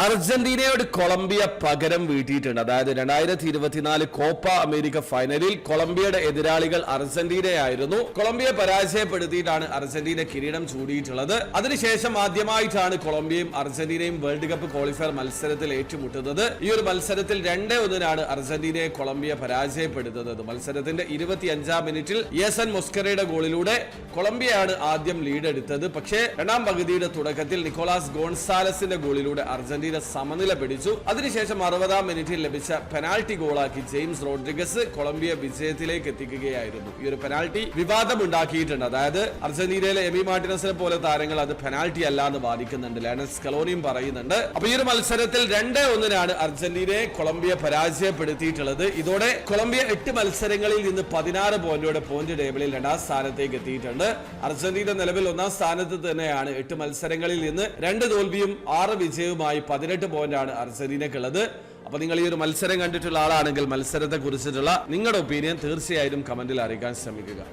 അർജന്റീനയോട് Colombia പകരം വീട്ടിയിട്ടുണ്ട്. അതായത് 2024 Copa America ഫൈനലിൽ കൊളംബിയയുടെ എതിരാളികൾ അർജന്റീനയായിരുന്നു. കൊളംബിയ പരാജയപ്പെടുത്തിയിട്ടാണ് അർജന്റീന കിരീടം ചൂടിയിട്ടുള്ളത്. അതിനുശേഷം ആദ്യമായിട്ടാണ് കൊളംബിയയും അർജന്റീനയും വേൾഡ് കപ്പ് ക്വാളിഫയർ മത്സരത്തിൽ ഏറ്റുമുട്ടുന്നത്. ഈ ഒരു മത്സരത്തിൽ 2-1 അർജന്റീനയെ കൊളംബിയ പരാജയപ്പെടുത്തുന്നത്. മത്സരത്തിന്റെ 25-ാം മിനിറ്റിൽ യേസൻ മൊസ്കെറയുടെ ഗോളിലൂടെ കൊളംബിയയാണ് ആദ്യം ലീഡ് എടുത്തത്. പക്ഷേ രണ്ടാം പകുതിയുടെ തുടക്കത്തിൽ നിക്കോളാസ് ഗോൺസാലസിന്റെ ഗോളിലൂടെ അർജന്റീന സമനില പിടിച്ചു. അതിനുശേഷം 60-ാം മിനിറ്റിൽ ലഭിച്ച പെനാൽറ്റി ഗോളാക്കി ജെയിംസ് റോഡ്രിഗസ് കൊളംബിയ വിജയത്തിലേക്ക് എത്തിക്കുകയായിരുന്നു. ഈ ഒരു പെനാൽറ്റി വിവാദമുണ്ടാക്കിയിട്ടുണ്ട്. അതായത് അർജന്റീനയിലെ എമി മാർട്ടിനസിനെ പോലെ താരങ്ങൾ അത് പെനാൽറ്റി അല്ല എന്ന് വാദിക്കുന്നുണ്ട്. ലയണൽ സ്കലോണിയും പറയുന്നുണ്ട്. അപ്പൊ ഈ ഒരു മത്സരത്തിൽ 2-1 അർജന്റീനയെ കൊളംബിയ പരാജയപ്പെടുത്തിയിട്ടുള്ളത്. ഇതോടെ കൊളംബിയ 8 മത്സരങ്ങളിൽ നിന്ന് 16 പോയിന്റോടെ പോയിന്റ് ടേബിളിൽ 2ാം സ്ഥാനത്തേക്ക് എത്തിയിട്ടുണ്ട്. അർജന്റീന നിലവിൽ 1ാം സ്ഥാനത്ത് തന്നെയാണ്. 8 മത്സരങ്ങളിൽ നിന്ന് 2 തോൽവിയും 6 വിജയവുമായി 18 പോയിന്റാണ് അർജന്റീനക്കുള്ളത്. അപ്പൊ നിങ്ങൾ ഈ ഒരു മത്സരം കണ്ടിട്ടുള്ള ആളാണെങ്കിൽ മത്സരത്തെ കുറിച്ചിട്ടുള്ള നിങ്ങളുടെ ഒപ്പീനിയൻ തീർച്ചയായും കമന്റിൽ അറിയിക്കാൻ ശ്രമിക്കുക.